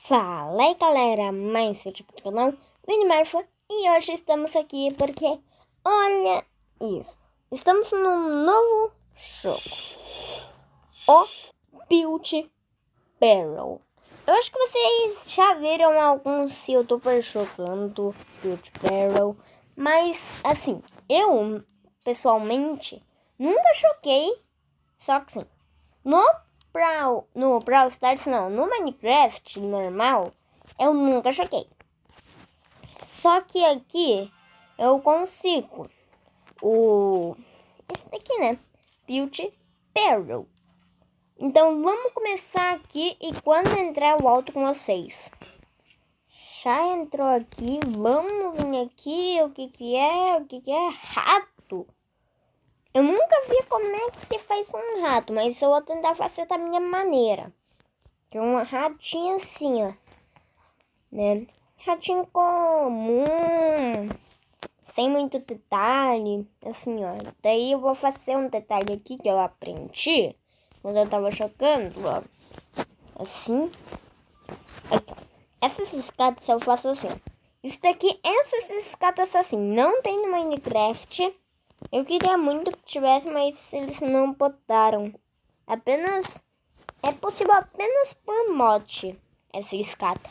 Fala aí galera, mais um tipo do canal Minimarfa, e hoje estamos aqui porque, olha isso, estamos num novo jogo, o Build Barrel. Eu acho que vocês já viram alguns youtubers jogando Build Barrel, mas assim, eu pessoalmente nunca joguei, só que sim, no Brawl Stars não, no Minecraft normal, eu nunca joguei. Só que aqui eu consigo esse daqui, né? Build Barrel. Então vamos começar aqui e quando entrar eu volto com vocês. Já entrou aqui, vamos vir aqui, o que é? Rato. Eu nunca vi como é que se faz um rato, mas eu vou tentar fazer da minha maneira. Que é um ratinho assim, ó, né? Ratinho comum, sem muito detalhe, assim, ó. Daí eu vou fazer um detalhe aqui que eu aprendi quando eu tava jogando, ó. Assim. Aqui. Essas escadas eu faço assim. Isso daqui, essas escadas assim, não tem no Minecraft. Eu queria muito que tivesse, mas eles não botaram. É possível apenas por mod essa escada.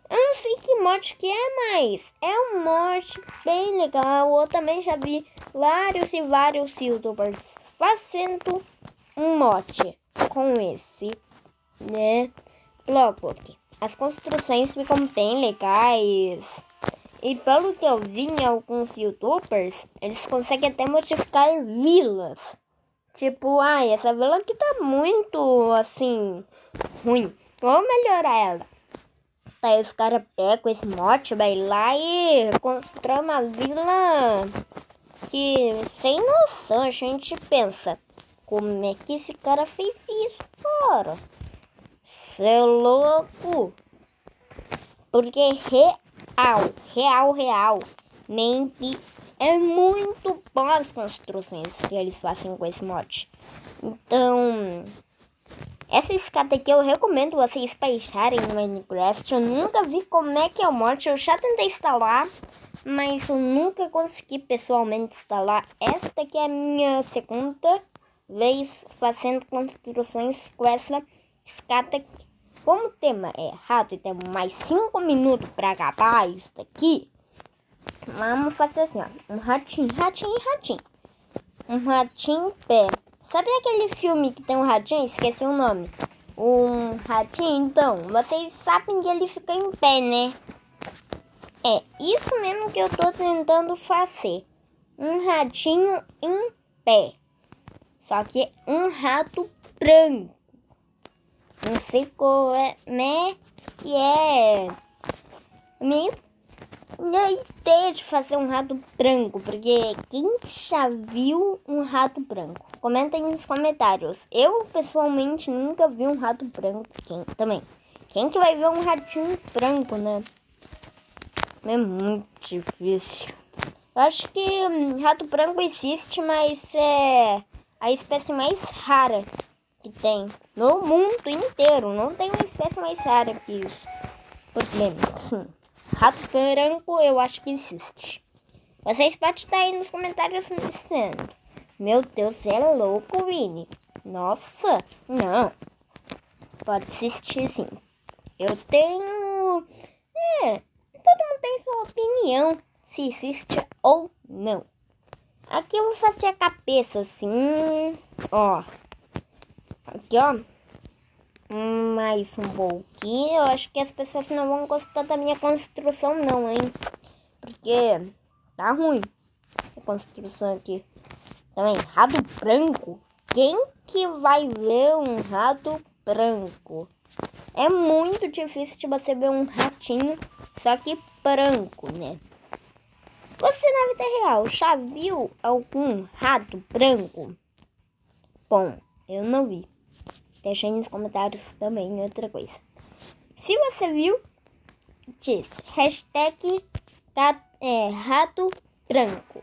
Eu não sei que mod que é, mas é um mod bem legal. Eu também já vi vários youtubers fazendo um mod com esse, né? Logo aqui. As construções ficam bem legais. E pelo que eu vi em alguns youtubers, eles conseguem até modificar vilas. Tipo, essa vila aqui tá muito, assim, ruim. Vamos melhorar ela. Aí os caras pegam esse mod, vai lá e constrói uma vila que, sem noção, a gente pensa. Como é que esse cara fez isso, cara? Cê é louco. Porque real. Mente é muito bom as construções que eles fazem com esse mod. Então, essa escada aqui eu recomendo vocês baixarem no Minecraft. Eu nunca vi como é que é o mod. Eu já tentei instalar, mas eu nunca consegui pessoalmente instalar. Esta aqui é a minha segunda vez fazendo construções com essa escada aqui. Como o tema é rato e temos mais 5 minutos para acabar isso daqui, vamos fazer assim, ó. Um ratinho. Um ratinho pé. Sabe aquele filme que tem um ratinho? Esqueci o nome. Um ratinho, então, vocês sabem que ele fica em pé, né? É isso mesmo que eu tô tentando fazer. Um ratinho em pé. Só que um rato branco. Não sei como é que é. Minha ideia de fazer um rato branco, porque quem já viu um rato branco? Comenta aí nos comentários. Eu, pessoalmente, nunca vi um rato branco. Quem que vai ver um ratinho branco, né? É muito difícil. Eu acho que rato branco existe, mas é a espécie mais rara que tem no mundo inteiro. Não tem uma espécie mais rara que isso. Porque, sim, rato branco eu acho que existe. Vocês podem estar aí nos comentários dizendo: meu Deus, você é louco, Vini. Nossa, não. Pode existir, sim. Eu tenho... todo mundo tem sua opinião se existe ou não. Aqui eu vou fazer a cabeça assim, ó. Aqui, ó. Mais um pouquinho. Eu acho que as pessoas não vão gostar da minha construção não, hein? Porque tá ruim a construção aqui. Também, rato branco. Quem que vai ver um rato branco? É muito difícil de você ver um ratinho, só que branco, né? Você na vida real já viu algum rato branco? Bom, eu não vi. Deixa aí nos comentários também outra coisa. Se você viu, diz hashtag rato branco.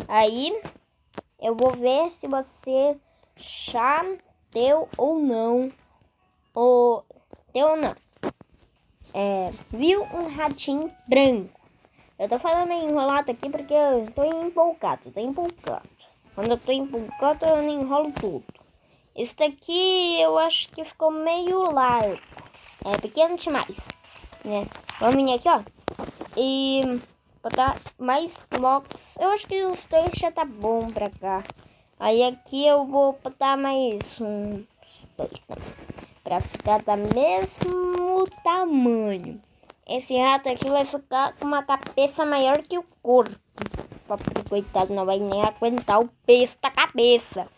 Aí eu vou ver se você já deu ou não. Deu ou não. viu um ratinho branco. Eu tô falando meio enrolado aqui porque eu tô empolgado. Quando eu tô empolgado, eu enrolo tudo. Esse daqui eu acho que ficou meio largo. É pequeno demais, né? Vamos vir aqui, ó. E botar mais blocos. Eu acho que os dois já tá bom pra cá. Aí aqui eu vou botar mais dois também. Pra ficar do mesmo tamanho. Esse rato aqui vai ficar com uma cabeça maior que o corpo. Papai, coitado, não vai nem aguentar o peso da cabeça.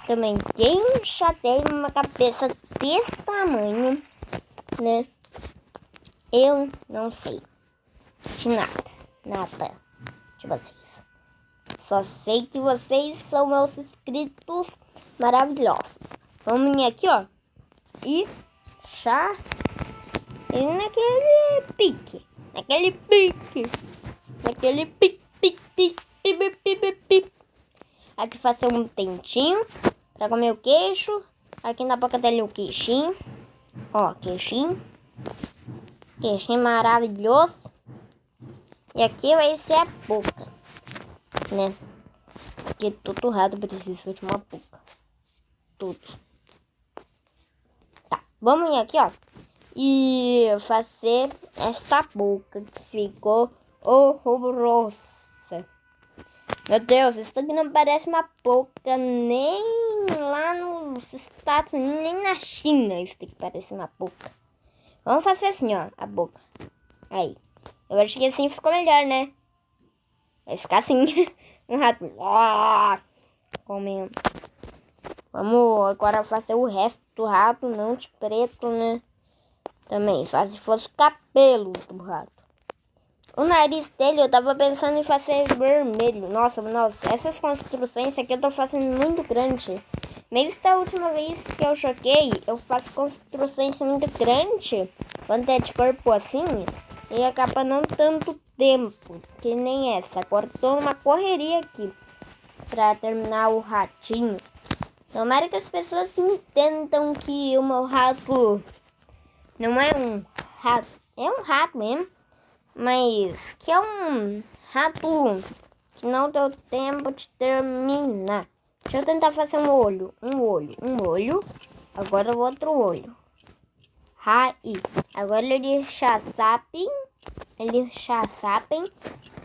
Também, quem já tem uma cabeça desse tamanho, né? Eu não sei de nada de vocês. Só sei que vocês são meus inscritos maravilhosos. Vamos vir aqui, ó. E já... E naquele pique. Aqui fazer um dentinho pra comer o queixo. Aqui na boca dele o queixinho. Ó, queixinho. Queixinho maravilhoso. E aqui vai ser a boca, né? Porque todo rato precisa de uma boca. Tudo. Tá, vamos vir aqui, ó. E fazer essa boca que ficou horrorosa. Meu Deus, isso aqui não parece uma boca nem lá nos Estados Unidos, nem na China. Isso aqui parece uma boca. Vamos fazer assim, ó, a boca. Aí. Eu acho que assim ficou melhor, né? Vai ficar assim. Um rato. Comendo. Vamos agora fazer o resto do rato, não de preto, né? Também, só se fosse o cabelo do rato. O nariz dele, eu tava pensando em fazer vermelho. Nossa, essas construções aqui eu tô fazendo muito grande. Mesmo da última vez que eu choquei, eu faço construções muito grandes. Quando é de corpo assim, e acaba não tanto tempo, que nem essa. Agora tô numa correria aqui pra terminar o ratinho. Tomara que as pessoas entendam que o meu rato não é um rato, é um rato mesmo, mas que é um rato que não deu tempo de terminar. Deixa eu tentar fazer um olho. Agora o outro olho. Aí, agora eles já sabem,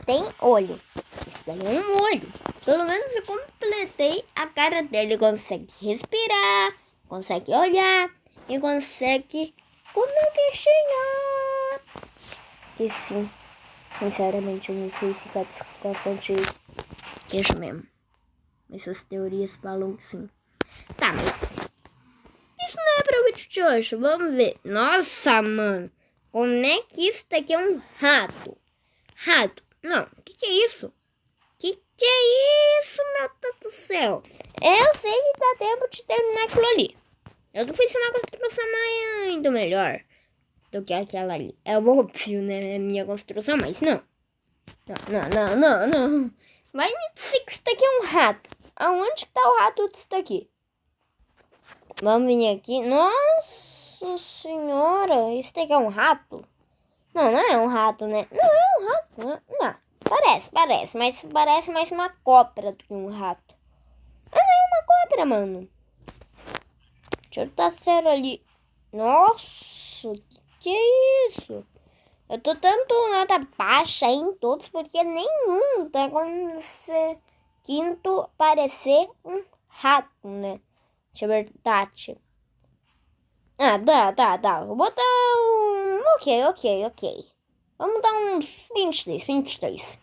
tem olho. Isso daí é um olho. Pelo menos eu completei a cara dele. Consegue respirar, consegue olhar e consegue comer queixinho. Que sim, sinceramente eu não sei se gatos gostam de queijo mesmo. Essas teorias falam que sim. Tá, mas isso não é para o vídeo de hoje. Vamos ver. Nossa, mano. Como é que isso daqui é um rato? Rato? Não. O que é isso? Que é isso, meu Deus do céu? Eu sei que dá tempo de terminar aquilo ali. Eu tô pensando uma construção muito melhor do que aquela ali. É óbvio, né? É minha construção, mas não. Não. Vai me dizer que isso daqui é um rato. Aonde que tá o rato disso daqui? Vamos vir aqui. Nossa senhora, isso daqui é um rato? Não é um rato, né? Não é um rato, né? Não. Parece, mas parece mais uma cobra do que um rato. Ah, não é uma cobra, mano. Deixa eu dar sério ali. Nossa, que é isso? Eu tô dando nota baixa em todos, porque nenhum tá conseguindo parecer um rato, né? De verdade. Ah, dá. Vou botar um... Ok. Vamos dar uns 22.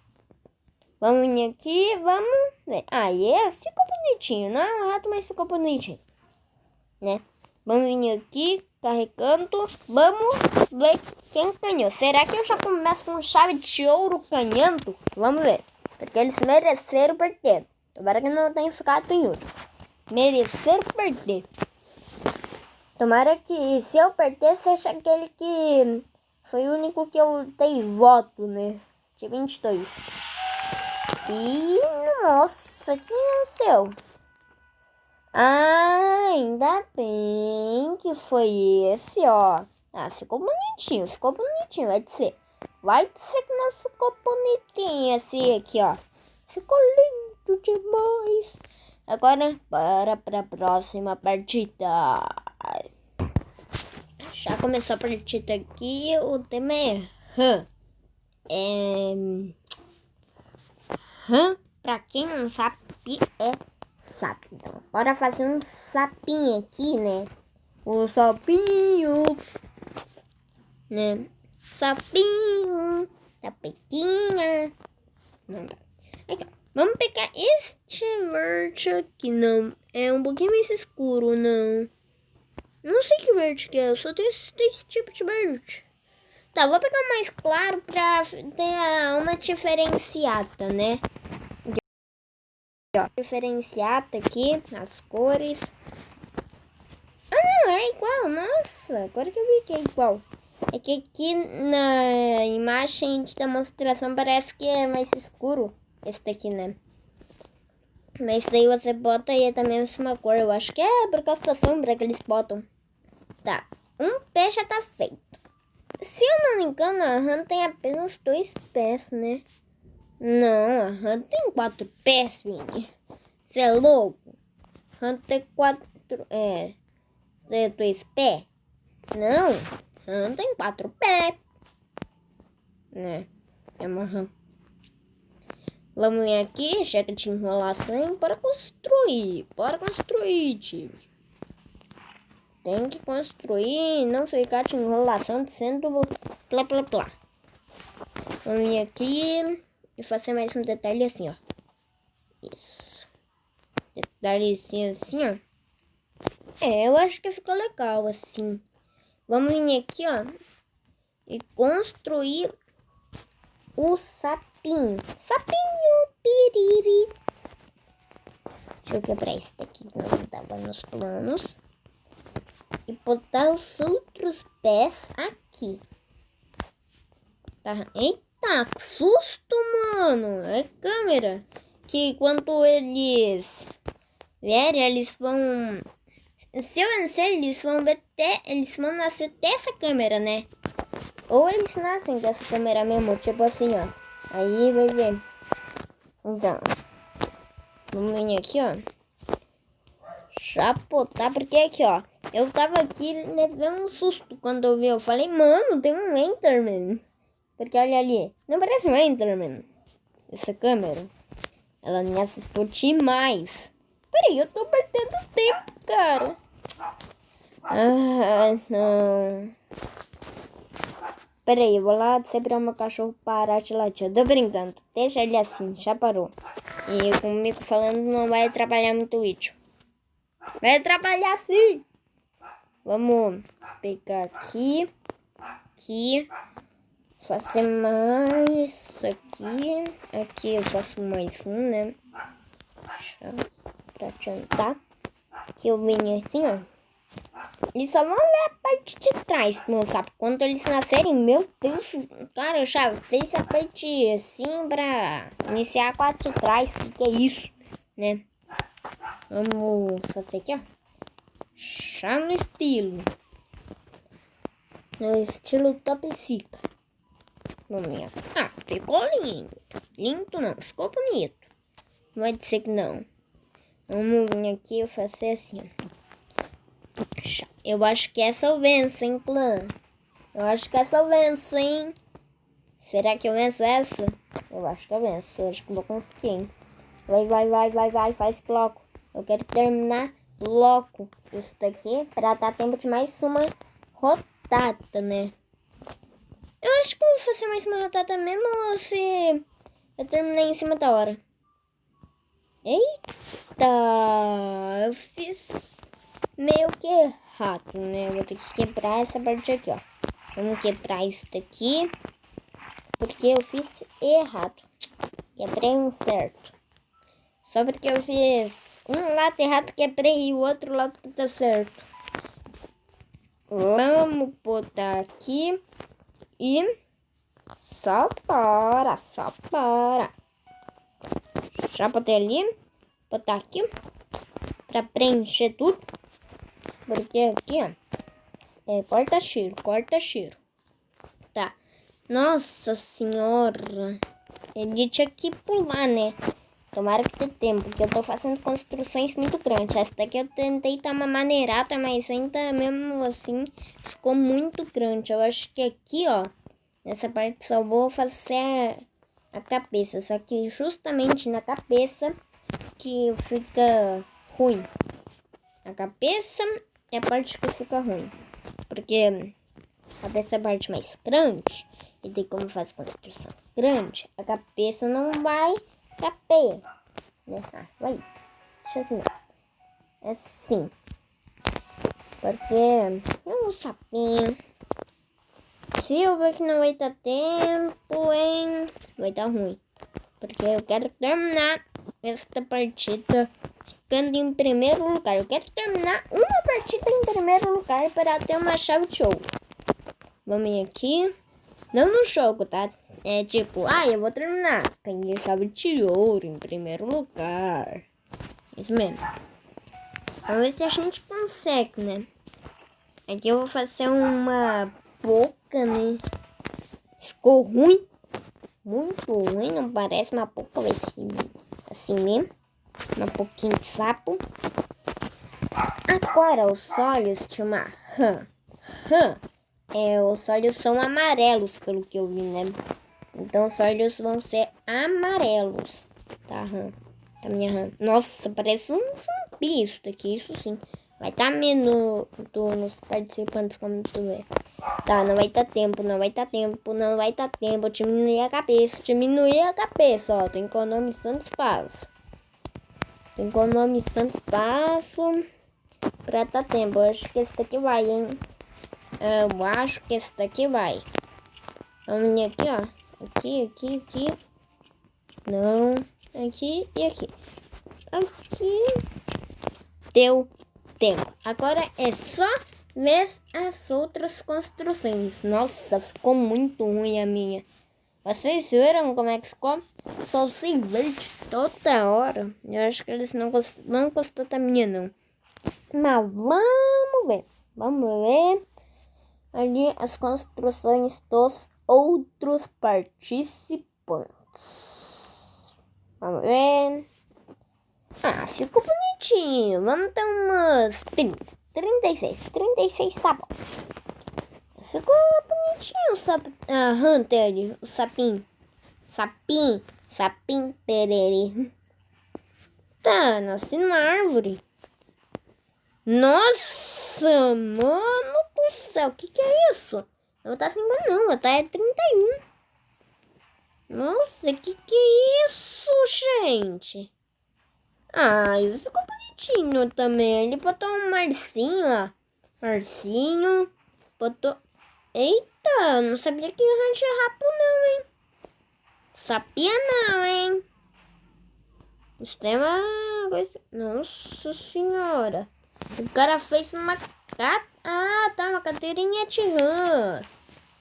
Vamos vir aqui, vamos ver. Ficou bonitinho. Não é um rato, mas ficou bonitinho, né? Vamos vir aqui, carregando. Vamos ver quem ganhou. Será que eu já começo com chave de ouro ganhando? Vamos ver. Porque eles mereceram perder. Tomara que não tenha ficado em último. Mereceram perder. Tomara que se eu perder, seja aquele que foi o único que eu dei voto, né? De 22. E, nossa, que nasceu? Ainda bem que foi esse, ó. Ah, ficou bonitinho, vai dizer. Vai dizer que não ficou bonitinho esse aqui, ó. Ficou lindo demais. Agora, para a próxima partida. Já começou a partida aqui, o tema é rã. Rã, pra quem não sabe, é sapo. Então, bora fazer um sapinho aqui, né? O sapinho, né? Sapinho, tapetinha. Não dá. Aqui, ó. Vamos pegar este verde aqui, não. É um pouquinho mais escuro, não. Não sei que verde que é, eu só tenho esse tipo de verde. Tá, vou pegar mais claro pra ter uma diferenciada, né? Ó, diferenciada aqui, as cores. Ah, não, é igual, nossa, agora que eu vi que é igual. É que aqui na imagem de demonstração parece que é mais escuro esse daqui, né? Mas daí você bota e é da mesma cor, eu acho que é por causa da sombra que eles botam. Tá, um pé já tá feito. Se eu não me engano, a rã tem apenas 2 pés, né? Não, a rã tem 4 pés, Vini. Você é louco? Rã tem 2 pés? Não, rã tem 4 pés. Né? É uma rã. Vamos vir aqui, chega de enrolação, para construir. Bora construir, time. Tem que construir, não ficar de enrolação, dizendo plá, plá, plá. Vamos vir aqui e fazer mais um detalhe assim, ó. Isso. Detalhezinho assim, ó. Eu acho que ficou legal assim. Vamos vir aqui, ó. E construir o sapinho. Sapinho, piriri. Deixa eu quebrar esse daqui que não estava nos planos. E botar os outros pés aqui. Tá? Eita, que susto, mano. É câmera. Que quando eles vierem, eles vão... Se eu vencer, eles vão nascer dessa câmera, né? Ou eles nascem dessa câmera mesmo, tipo assim, ó. Aí vai ver. Então, vamos vir aqui, ó. Chapotar, porque aqui, ó. Eu tava aqui, levei um susto quando eu vi. Eu falei, mano, tem um Enderman. Porque olha ali, não parece um Enderman. Essa câmera, ela me assustou demais. Peraí, eu tô perdendo tempo, cara. Ah, não. Peraí, eu vou lá dizer pra meu cachorro parar de latir. Eu tô brincando. Deixa ele assim, já parou. E comigo falando não vai atrapalhar muito o vídeo. Vai atrapalhar sim. Vamos pegar aqui. Aqui. Fazer mais aqui. Aqui eu faço mais um, né? Pra adiantar. Aqui eu venho assim, ó. Eles só vão ver a parte de trás, não sabe? Quando eles nascerem, meu Deus, cara, eu já fiz a parte assim pra iniciar a parte de trás. O que é isso, né? Vamos fazer aqui, ó. Já no estilo. No estilo top zica. Vamos ver. Ah, ficou lindo. Lindo não, ficou bonito. Não vai dizer que não. Vamos vir aqui e fazer assim, ó. Eu acho que essa eu venço, hein, clã? Eu acho que essa eu venço, hein? Será que eu venço essa? Eu acho que eu venço. Eu acho que eu vou conseguir, hein? Vai. Faz bloco. Eu quero terminar logo isso daqui pra dar tempo de mais uma rodada, né? Eu acho que eu vou fazer mais uma rodada mesmo se eu terminar em cima da hora. Eita! Eu fiz... meio que errado, né? Eu vou ter que quebrar essa parte aqui, ó. Vamos quebrar isso daqui. Porque eu fiz errado. Quebrei um certo. Só porque eu fiz um lado errado, quebrei o outro lado que tá certo. Vamos botar aqui. E... só para. Já botei ali. Botar aqui. Pra preencher tudo. Porque aqui, ó, corta cheiro, corta cheiro. Tá. Nossa senhora. Ele tinha que pular, né? Tomara que dê tempo, porque eu tô fazendo construções muito grandes. Essa daqui eu tentei dar uma maneirada, mas ainda mesmo assim ficou muito grande. Eu acho que aqui, ó, nessa parte só vou fazer a cabeça. Só que justamente na cabeça que fica ruim. A cabeça é a parte que fica ruim. Porque a cabeça é a parte mais grande. E daí como faz construção grande, a cabeça não vai caber, né? Vai. Deixa assim. É assim. Porque eu não sabia. Se eu ver que não vai dar tempo, hein? Vai dar ruim. Porque eu quero terminar esta partida ficando em primeiro lugar. Eu quero terminar uma partida em primeiro lugar para ter uma chave de ouro. Vamos ir aqui. Não no jogo, tá? É tipo, eu vou terminar. Ganhei chave de ouro em primeiro lugar. Isso mesmo. Vamos ver se a gente consegue, né? Aqui eu vou fazer uma boca, né? Ficou ruim. Muito ruim. Não parece uma boca, vai ser assim mesmo. Um pouquinho de sapo. Agora os olhos de uma rã. Os olhos são amarelos, pelo que eu vi, né? Então os olhos vão ser amarelos. Tá, rã. Tá minha rã. Nossa, parece um zumbi isso daqui, isso sim. Vai estar nos participantes, como tu vê. Tá, não vai dar tempo, não vai dar tempo, não vai dar tempo. Diminuir a cabeça, ó. Tô economizando espaço. Tô economizando espaço pra dar tempo. Eu acho que esse daqui vai, hein? Eu acho que esse daqui vai. Vamos vir aqui, ó. Aqui. Não. Aqui e aqui. Aqui. Deu tempo. Agora é só ver as outras construções. Nossa, ficou muito ruim a minha. Vocês viram como é que ficou? Solzinho verde toda hora. Eu acho que eles não gostou da minha, não. Mas vamos ver. Vamos ver ali as construções dos outros participantes. Vamos ver. Ficou bonitinho. Vamos dar umas 30, 36. 36 tá bom. Ficou bonitinho o Hunter, o sapinho. Sapinho tererê. Tá nascendo uma árvore. Nossa, mano do céu, o que é isso? Não tá 50 não, tá 31. Nossa, que é isso, gente? Isso ficou bonitinho também. Ele botou um Marcinho, ó. Marcinho. Botou... Eita, não sabia que arranjar rapo não, hein? Sabia não, hein? Isso tem uma coisa... Nossa senhora. O cara fez uma... uma cadeirinha de rã.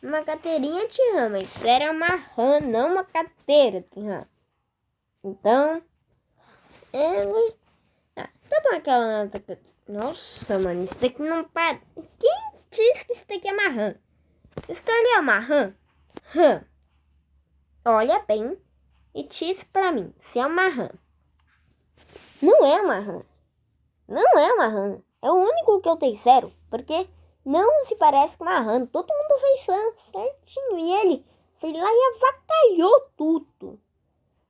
Uma cadeirinha de rã, mas era uma rã, não uma cadeira de rã. Então... Ele... tá bom aquela... Nossa, mano, isso daqui não para... Quem disse que isso daqui é uma rã? Isso daqui é uma rã? Olha bem e diz pra mim se é uma rã. Não é uma rã. Não é uma rã. É o único que eu tenho zero, porque não se parece com uma rã. Todo mundo fez rã certinho e ele foi lá e avacalhou tudo.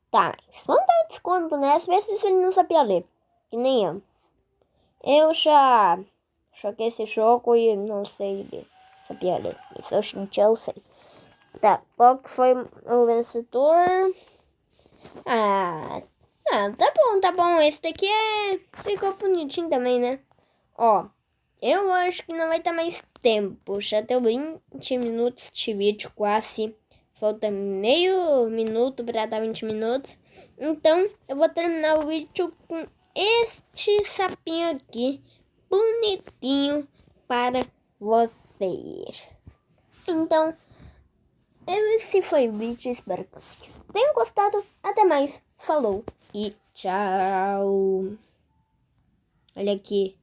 Tá, mas vamos dar desconto, né? Às vezes ele não sabia ler, que nem eu. Eu já joguei esse jogo e não sei ler. Sabia ler, mas hoje em dia eu sei. Tá, qual que foi o vencedor? Tá bom. Esse daqui ficou bonitinho também, né? Ó, eu acho que não vai dar mais tempo. Já deu 20 minutos de vídeo quase. Falta meio minuto pra dar 20 minutos. Então, eu vou terminar o vídeo com este sapinho aqui. Bonitinho para vocês. Então, esse foi o vídeo. Espero que vocês tenham gostado. Até mais. Falou e tchau. Olha aqui.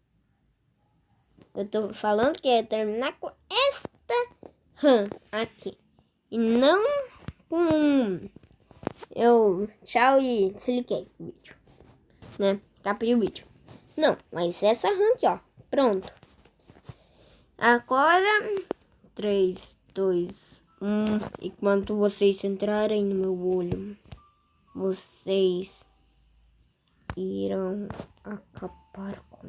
Eu tô falando que é terminar com esta RAM aqui. E não com... Tchau e desliguei o vídeo. Né? Capei o vídeo. Não, mas essa RAM aqui, ó. Pronto. Agora... 3, 2, 1. E quando vocês entrarem no meu olho, vocês irão acabar com